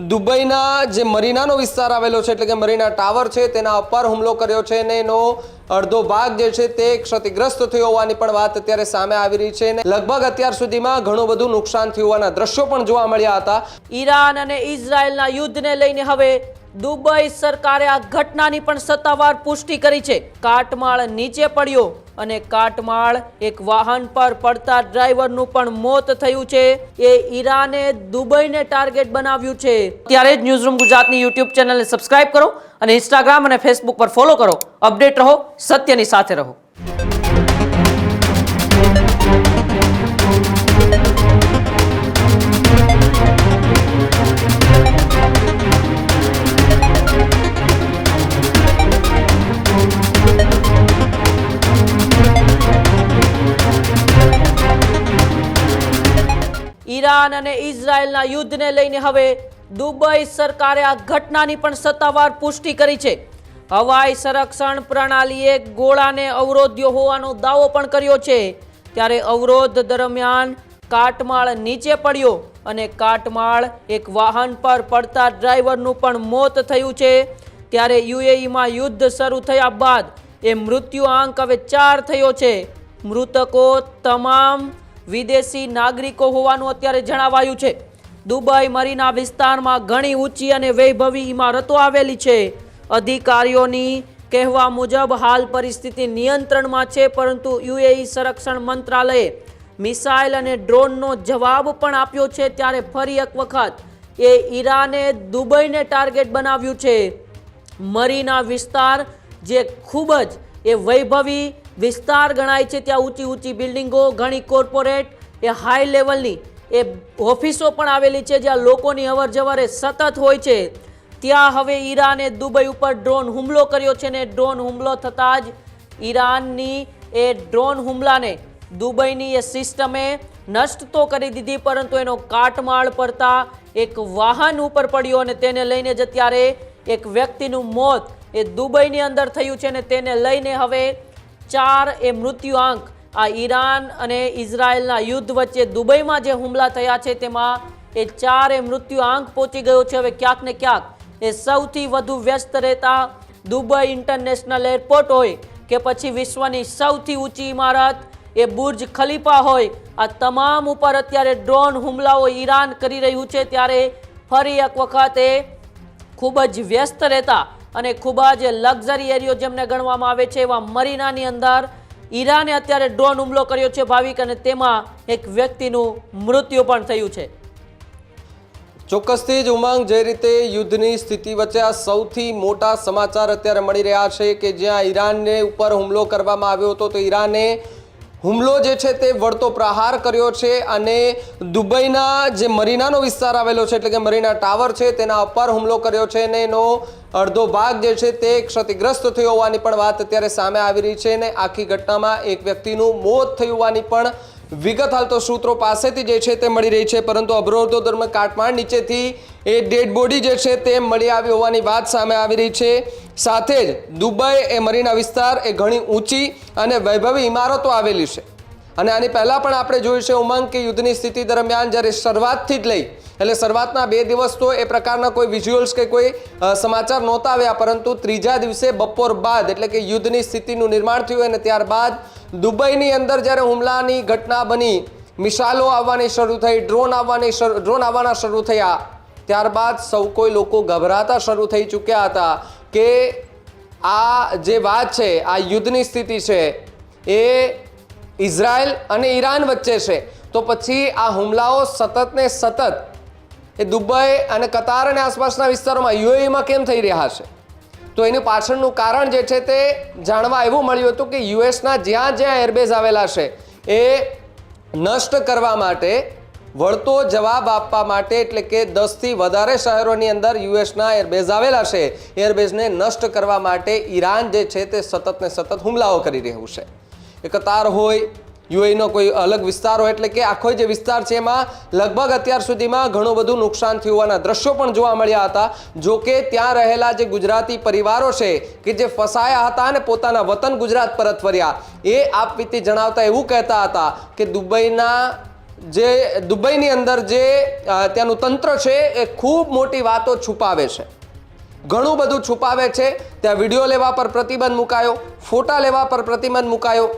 દુબઈના જે મરીનાનો વિસ્તાર આવેલો છે એટલે કે મરીના ટાવર છે તેના ઉપર હુમલો કર્યો છે અને એનો અડધો ભાગ જે છે તે ક્ષતિગ્રસ્ત થયો હોવાની પણ વાત અત્યારે સામે આવી રહી છે અને લગભગ અત્યાર સુધીમાં ઘણું બધું નુકસાન થયું હોવાના દ્રશ્યો પણ જોવા મળ્યા હતા। ઈરાન અને ઇઝરાયલના યુદ્ધને લઈને હવે દુબઈ સરકારે આ ઘટનાની પણ સત્તાવાર પુષ્ટિ કરી છે। કાટમાળ નીચે પડ્યો અને કાટમાળ એક વાહન પર પડતા ડ્રાઈવરનું પણ મોત થયું છે। એ ઈરાને દુબઈને ટાર્ગેટ બનાવ્યું છે। ત્યારે જ ન્યૂઝરૂમ ગુજરાતની યુટ્યુબ ચેનલને સબસ્ક્રાઇબ કરો અને ઇન્સ્ટાગ્રામ અને ફેસબુક પર ફોલો કરો। અપડેટ રહો, સત્યની સાથે રહો। ઈરાન અને ઇઝરાયલના યુદ્ધને લઈને હવે દુબઈ સરકારે આ ઘટનાની પણ સત્તાવાર પુષ્ટિ કરી છે। હવાઈ સંરક્ષણ પ્રણાલીએ ગોળાને અવરોધ્યો હોવાનો દાવો પણ કર્યો છે। ત્યારે અવરોધ દરમિયાન કાટમાળ નીચે પડ્યો અને કાટમાળ એક વાહન પર પડતા ડ્રાઈવરનું પણ મોત થયું છે। ત્યારે યુએઈમાં યુદ્ધ શરૂ થયા બાદ એ મૃત્યુઆંક હવે 4 થયો છે। મૃતકો તમામ વિદેશી નાગરિકો હોવાનું અત્યારે જણાવાયું છે। દુબઈ મરીના વિસ્તારમાં ઘણી ઊંચી અને વૈભવી ઇમારતો આવેલી છે। અધિકારીઓની કહેવા મુજબ હાલ પરિસ્થિતિ નિયંત્રણમાં છે, પરંતુ યુએઈ સંરક્ષણ મંત્રાલયે મિસાઇલ અને ડ્રોનનો જવાબ પણ આપ્યો છે। ત્યારે ફરી એક વખત એ ઈરાને દુબઈને ટાર્ગેટ બનાવ્યું છે। મરીના વિસ્તાર જે ખૂબ જ એ વૈભવી વિસ્તાર ગણાય છે, ત્યાં ઊંચી ઊંચી બિલ્ડિંગો, ઘણી કોર્પોરેટ એ હાઈ લેવલની એ ઓફિસો પણ આવેલી છે, જ્યાં લોકોની અવર જવર એ સતત હોય છે। ત્યાં હવે ઈરાને દુબઈ ઉપર ડ્રોન હુમલો કર્યો છે ને ડ્રોન હુમલો થતાં જ ઈરાનની એ ડ્રોન હુમલાને દુબઈની એ સિસ્ટમે નષ્ટ તો કરી દીધી, પરંતુ એનો કાટમાળ પડતા એક વાહન ઉપર પડ્યો અને તેને લઈને જ અત્યારે એક વ્યક્તિનું મોત એ દુબઈની અંદર થયું છે અને તેને લઈને હવે 4 એ મૃત્યુઆંક આ ઈરાન અને ઇઝરાયલના યુદ્ધ વચ્ચે દુબઈમાં જે હુમલા થયા છે તેમાં એ 4 એ મૃત્યુઆંક પહોંચી ગયો છે। હવે ક્યાંક ને ક્યાંક એ સૌથી વધુ વ્યસ્ત રહેતા દુબઈ ઇન્ટરનેશનલ એરપોર્ટ હોય કે પછી વિશ્વની સૌથી ઊંચી ઇમારત એ બુર્જ ખલીફા હોય, આ તમામ ઉપર અત્યારે ડ્રોન હુમલાઓ ઈરાન કરી રહ્યું છે। ત્યારે ફરી એક વખત એ ખૂબ જ વ્યસ્ત રહેતા અને ખૂબ જ લક્ઝરી એરિયો જેમને ગણવામાં આવે છે એવા મરીનાની અંદર ઈરાને અત્યારે ડ્રોન હુમલો કર્યો છે ભાવિક, અને તેમાં એક વ્યક્તિનું મૃત્યુ પણ થયું છે। ચોક્કસથી જ ઉમંગ, જે રીતે યુદ્ધની સ્થિતિ વચ્ચે આ સૌથી મોટા સમાચાર અત્યારે મળી રહ્યા છે કે જ્યાં ઈરાનને ઉપર હુમલો કરવામાં આવ્યો હતો તો ઈરાને હુમલો જે છે તે વળતો પ્રહાર કર્યો છે અને દુબઈના જે મરીનાનો વિસ્તાર આવેલો છે એટલે કે મરીના ટાવર છે તેના ઉપર હુમલો કર્યો છે અને એનો અડધો ભાગ જે છે તે ક્ષતિગ્રસ્ત થયો હોવાની પણ વાત અત્યારે સામે આવી રહી છે અને આખી ઘટનામાં એક વ્યક્તિનું મોત થયું હોવાની પણ વિગત હાલ તો સૂત્રો પાસેથી જે છે તે મળી રહી છે, પરંતુ અવરોધો દરમિયાન કાટમાળ નીચેથી એ ડેડ બોડી જે છે તે મળી આવી હોવાની વાત સામે આવી રહી છે। સાથે જ દુબઈ એ મરીના વિસ્તાર એ ઘણી ઊંચી અને વૈભવી ઇમારતો આવેલી છે અને આની પહેલાં પણ આપણે જોયું છે ઉમંગ કે યુદ્ધની સ્થિતિ દરમિયાન જ્યારે શરૂઆતથી જ લઈ એટલે શરૂઆતના 2 દિવસ તો એ પ્રકારના કોઈ વિઝ્યુઅલ્સ કે કોઈ સમાચાર નહોતા આવ્યા, પરંતુ ત્રીજા દિવસે બપોર બાદ એટલે કે યુદ્ધની સ્થિતિનું નિર્માણ થયું અને ત્યારબાદ દુબઈની અંદર જ્યારે હુમલાની ઘટના બની, મિસાઇલો આવવાની શરૂ થઈ, ડ્રોન આવવાના શરૂ થયા, ત્યારબાદ સૌ કોઈ લોકો ગભરાતા શરૂ થઈ ચૂક્યા હતા કે આ જે વાત છે, આ યુદ્ધની સ્થિતિ છે એ ઇઝરાયલ અને ઈરાન વચ્ચે છે, તો પછી આ હુમલાઓ સતત ને સતત એ દુબઈ અને કતાર અને આસપાસના વિસ્તારોમાં યુએઈમાં કેમ થઈ રહ્યા છે? તો એનું પાછળનું કારણ જે છે તે જાણવા એવું મળ્યું હતું કે યુએસના જ્યાં જ્યાં એરબેઝ આવેલા છે એ નષ્ટ કરવા માટે, વળતો જવાબ આપવા માટે, એટલે કે 10થી વધારે શહેરોની અંદર યુએસના એરબેઝ આવેલા છે, એરબેઝને નષ્ટ કરવા માટે ઈરાન જે છે તે સતત ને સતત હુમલાઓ કરી રહ્યું છે। એ કતાર હોય, યુએઈનો કોઈ અલગ વિસ્તાર હોય, એટલે કે આખો જે વિસ્તાર છે એમાં લગભગ અત્યાર સુધીમાં ઘણું બધું નુકસાન થયું હોવાના દ્રશ્યો પણ જોવા મળ્યા હતા। જો કે ત્યાં રહેલા જે ગુજરાતી પરિવારો છે કે જે ફસાયા હતા અને પોતાના વતન ગુજરાત પરત ફર્યા, એ આપવીતી જણાવતા એવું કહેતા હતા કે દુબઈના જે દુબઈની અંદર જે ત્યાંનું તંત્ર છે એ ખૂબ મોટી વાતો છુપાવે છે, ઘણું બધું છુપાવે છે. ત્યાં વિડીયો લેવા પર પ્રતિબંધ મુકાયો, ફોટા લેવા પર પ્રતિબંધ મુકાયો.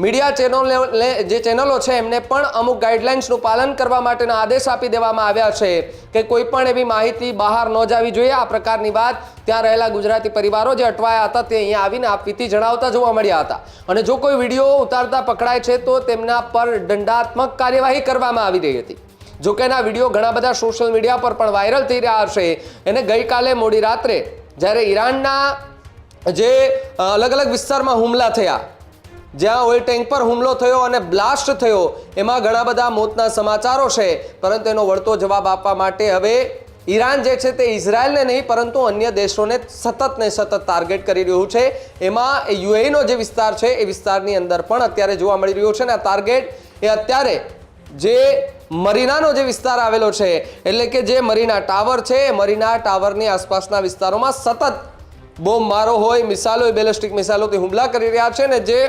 મીડિયા જે ચેનલો છે એમને પણ અમુક ગાઈડલાઇન્સનું પાલન કરવા માટેના આદેશ આપી દેવામાં આવ્યા છે કે કોઈ પણ એવી માહિતી બહાર ન જવી જોઈએ. આ પ્રકારની વાત ત્યાં રહેલા ગુજરાતી પરિવારો જે અટવાયા હતા તે અહીંયા આવીને આપવીતી જણાવતા જોવા મળ્યા હતા. અને જો કોઈ વિડીયો ઉતારતા પકડાય છે તો તેમના પર દંડાત્મક કાર્યવાહી કરવામાં આવી રહી હતી. જોકે એના વિડીયો ઘણા બધા સોશિયલ મીડિયા પર પણ વાયરલ થઈ રહ્યા હશે. એને ગઈકાલે મોડી રાત્રે જ્યારે ઈરાનના જે અલગ અલગ વિસ્તારમાં હુમલા થયા, જ્યાં ઓઇલ ટેન્ક પર હુમલો થયો અને બ્લાસ્ટ થયો, એમાં ઘણા બધા મોતના સમાચારો છે. પરંતુ એનો વળતો જવાબ આપવા માટે હવે ઈરાન જે છે તે ઇઝરાયલને નહીં પરંતુ અન્ય દેશોને સતત ને સતત ટાર્ગેટ કરી રહ્યું છે. એમાં યુએઈનો જે વિસ્તાર છે એ વિસ્તારની અંદર પણ અત્યારે જોવા મળી રહ્યો છે. અને આ ટાર્ગેટ એ અત્યારે જે મરીનાનો જે વિસ્તાર આવેલો છે, એટલે કે જે મરીના ટાવર છે, એ મરીના ટાવરની આસપાસના વિસ્તારોમાં સતત બોમ્બ મારો હોય, મિસાઇલો, બેલિસ્ટિક મિસાઇલોથી હુમલા કરી રહ્યા છે. ને જે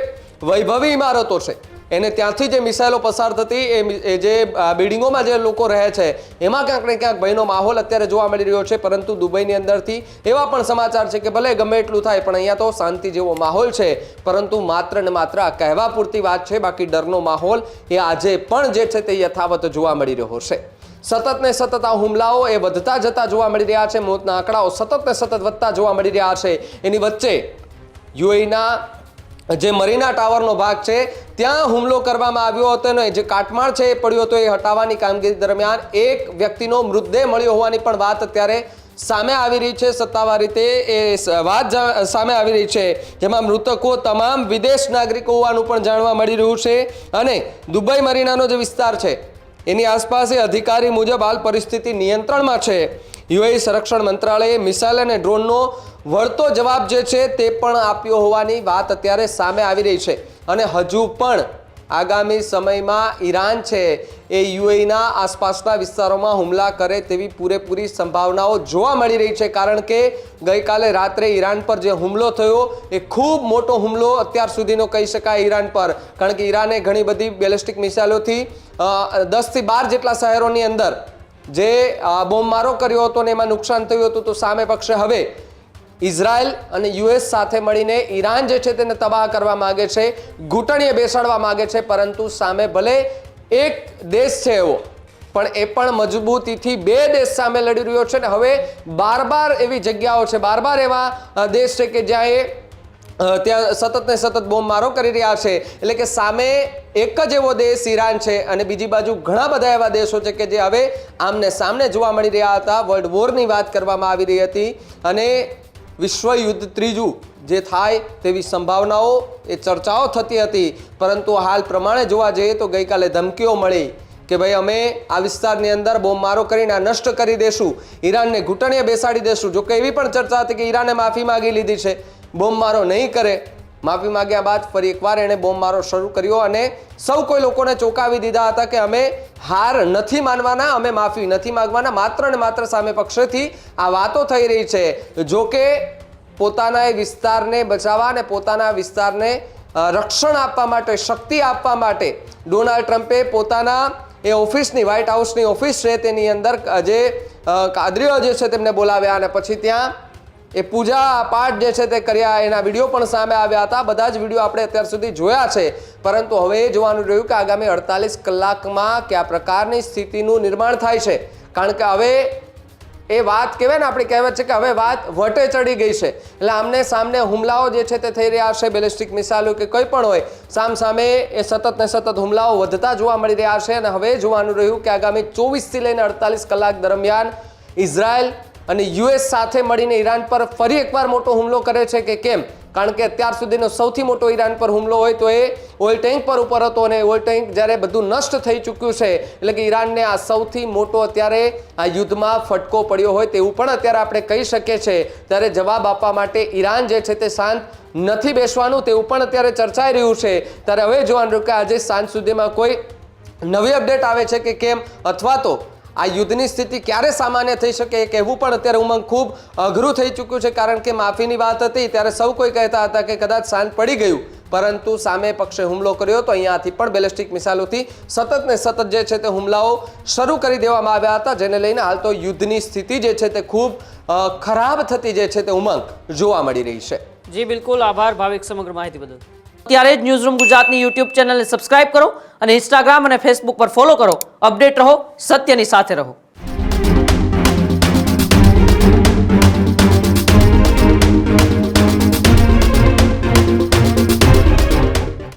વૈભવી ઇમારતો છે એને ત્યાંથી જે મિસાઇલો પસાર થતી એ જે બિલ્ડિંગોમાં જે લોકો રહે છે એમાં ક્યાંક ને ક્યાંક ભયનો માહોલ અત્યારે જોવા મળી રહ્યો છે. પરંતુ દુબઈની અંદરથી એવા પણ સમાચાર છે કે ભલે ગમે એટલું થાય પણ અહીંયા તો શાંતિ જેવો માહોલ છે. પરંતુ માત્ર ને માત્ર આ કહેવા પૂરતી વાત છે, બાકી ડરનો માહોલ એ આજે પણ જે છે તે યથાવત જોવા મળી રહ્યો છે. સતત ને સતત આ હુમલાઓ એ વધતા જતા જોવા મળી રહ્યા છે. મોતના આંકડાઓ સતત ને સતત વધતા જોવા મળી રહ્યા છે. એની વચ્ચે યુએઈના જે મરીના ટાવરનો ભાગ છે ત્યાં હુમલો કરવામાં આવ્યો હતો અને જે કાટમાળ છે એ પડ્યો હતો, એ હટાવવાની કામગીરી દરમિયાન એક વ્યક્તિનો મૃતદેહ મળ્યો હોવાની પણ વાત અત્યારે સામે આવી રહી છે. સત્તાવાર રીતે એ વાત સામે આવી રહી છે, જેમાં મૃતકો તમામ વિદેશ નાગરિકો હોવાનું પણ જાણવા મળી રહ્યું છે. અને દુબઈ મરીનાનો જે વિસ્તાર છે એની આસપાસ એ અધિકારી મુજબ હાલ પરિસ્થિતિ નિયંત્રણમાં છે. યુએઈ સંરક્ષણ મંત્રાલયે મિસાઇલ અને ડ્રોનનો વળતો જવાબ જે છે તે પણ આપ્યો હોવાની વાત અત્યારે સામે આવી રહી છે. અને હજુ પણ આગામી સમયમાં ઈરાન છે એ યુએઈના આસપાસના વિસ્તારોમાં હુમલા કરે તેવી પૂરેપૂરી સંભાવનાઓ જોવા મળી રહી છે. કારણ કે ગઈકાલે રાત્રે ઈરાન પર જે હુમલો થયો એ ખૂબ મોટો હુમલો અત્યાર સુધીનો કહી શકાય ઈરાન પર. કારણ કે ઈરાને ઘણી બધી બેલિસ્ટિક મિસાઇલોથી 10 થી 12 જેટલા શહેરોની અંદર જે બોમ્બમારો કર્યો હતો ને એમાં નુકસાન થયું હતું. તો સામે પક્ષે હવે ઇઝરાયલ અને યુએસ સાથે મળીને ઈરાન જે છે તેને તબાહ કરવા માગે છે, ઘૂંટણીએ બેસાડવા માગે છે. પરંતુ સામે ભલે એક દેશ છે એવો, પણ એ પણ મજબૂતીથી બે દેશ સામે લડી રહ્યો છે. ને હવે બાર એવી જગ્યાઓ છે, બાર એવા દેશ છે કે જ્યાં એ ત્યાં સતત ને સતત બોમ્બમારો કરી રહ્યા છે. એટલે કે સામે એક જ એવો દેશ ઈરાન છે અને બીજી બાજુ ઘણા બધા એવા દેશો છે કે જે હવે આમને સામને જોવા મળી રહ્યા હતા. વર્લ્ડ વોરની વાત કરવામાં આવી રહી હતી અને વિશ્વ યુદ્ધ ત્રીજું જે થાય તેવી સંભાવનાઓ એ ચર્ચાઓ થતી હતી. પરંતુ હાલ પ્રમાણે જોવા જઈએ તો ગઈકાલે ધમકીઓ મળી કે ભાઈ અમે આ વિસ્તારની અંદર બોમ્બમારો કરીને આ નષ્ટ કરી દેશું, ઈરાનને ઘૂંટણીએ બેસાડી દેશું. જોકે એવી પણ ચર્ચા હતી કે ઈરાને માફી માંગી લીધી છે, બોમ્બમારો નહીં કરે. માફી માંગ્યા બાદ ફરી એકવાર એણે બોમ્બમારો શરૂ કર્યો અને સૌ કોઈ લોકોને ચોંકાવી દીધા હતા કે અમે હાર નથી માનવાના, અમે માફી નથી માંગવાના. માત્ર ને માત્ર સામે પક્ષેથી આ વાતો થઈ રહી છે. જોકે પોતાના એ વિસ્તારને બચાવવા અને પોતાના વિસ્તારને રક્ષણ આપવા માટે, શક્તિ આપવા માટે ડોનાલ્ડ ટ્રમ્પે પોતાના એ ઓફિસની, વ્હાઇટ હાઉસની ઓફિસ છે તેની અંદર જે કાદરીઓ જે છે તેમને બોલાવ્યા અને પછી ત્યાં એ પૂજા પાઠ જે છે તે કર્યા. એના વિડીયો પણ સામે આવ્યા હતા. બધા જ વિડીયો આપણે અત્યાર સુધી જોયા છે. પરંતુ હવે એ જોવાનું રહ્યું કે આગામી 48 કલાકમાં કયા પ્રકારની સ્થિતિનું નિર્માણ થાય છે. કારણ કે હવે એ વાત કહેવાય ને, આપણી કહેવત છે કે હવે વાત વટે ચડી ગઈ છે. એટલે આમને સામને હુમલાઓ જે છે તે થઈ રહ્યા છે, બેલિસ્ટિક મિસાઇલો કે કંઈ પણ હોય, સામે એ સતત ને સતત હુમલાઓ વધતા જોવા મળી રહ્યા છે. અને હવે જોવાનું રહ્યું કે આગામી 24 થી લઈને 48 કલાક દરમિયાન ઇઝરાયલ અને યુએસ સાથે મળીને ઈરાન પર ફરી એકવાર મોટો હુમલો કરે છે કે કેમ. કારણ કે અત્યાર સુધીનો સૌથી મોટો ઈરાન પર હુમલો હોય તો એ ઓઇલ ટેન્ક પર ઉપર હતો. અને ઓઇલ ટેન્ક જ્યારે બધું નષ્ટ થઈ ચૂક્યું છે એટલે કે ઈરાનને આ સૌથી મોટો અત્યારે આ યુદ્ધમાં ફટકો પડ્યો હોય તેવું પણ અત્યારે આપણે કહી શકીએ છીએ. ત્યારે જવાબ આપવા માટે ઈરાન જે છે તે શાંત નથી બેસવાનું તેવું પણ અત્યારે ચર્ચાઈ રહ્યું છે. ત્યારે હવે જોવાનું રહ્યું કે આજે સાંજ સુધીમાં કોઈ નવી અપડેટ આવે છે કે કેમ, અથવા તો આ યુદ્ધની સ્થિતિ ક્યારે સામાન્ય થઈ શકે એ કહેવું પણ અત્યારે ઉમંગ ખૂબ અઘરું થઈ ચૂક્યું છે. કારણ કે માફીની વાત હતી ત્યારે સૌ કોઈ કહેતા હતા કે કદાચ શાંત પડી ગયું, પરંતુ સામે પક્ષે હુમલો કર્યો તો અહીંયાથી પણ બેલિસ્ટિક મિસાઇલોથી સતત ને સતત જે છે તે હુમલાઓ શરૂ કરી દેવામાં આવ્યા હતા, જેને લઈને હાલ તો યુદ્ધની સ્થિતિ જે છે તે ખૂબ ખરાબ થતી જે છે તે ઉમંગ જોવા મળી રહી છે. જી બિલકુલ, આભાર ભાવિક સમગ્ર માહિતી બદલ. ત્યારે જ ન્યૂઝરૂમ ગુજરાતની યુટ્યુબ ચેનલને સબસ્ક્રાઇબ કરો અને ઇન્સ્ટાગ્રામ અને ફેસબુક પર ફોલો કરો. અપડેટ રહો, સત્યની સાથે રહો.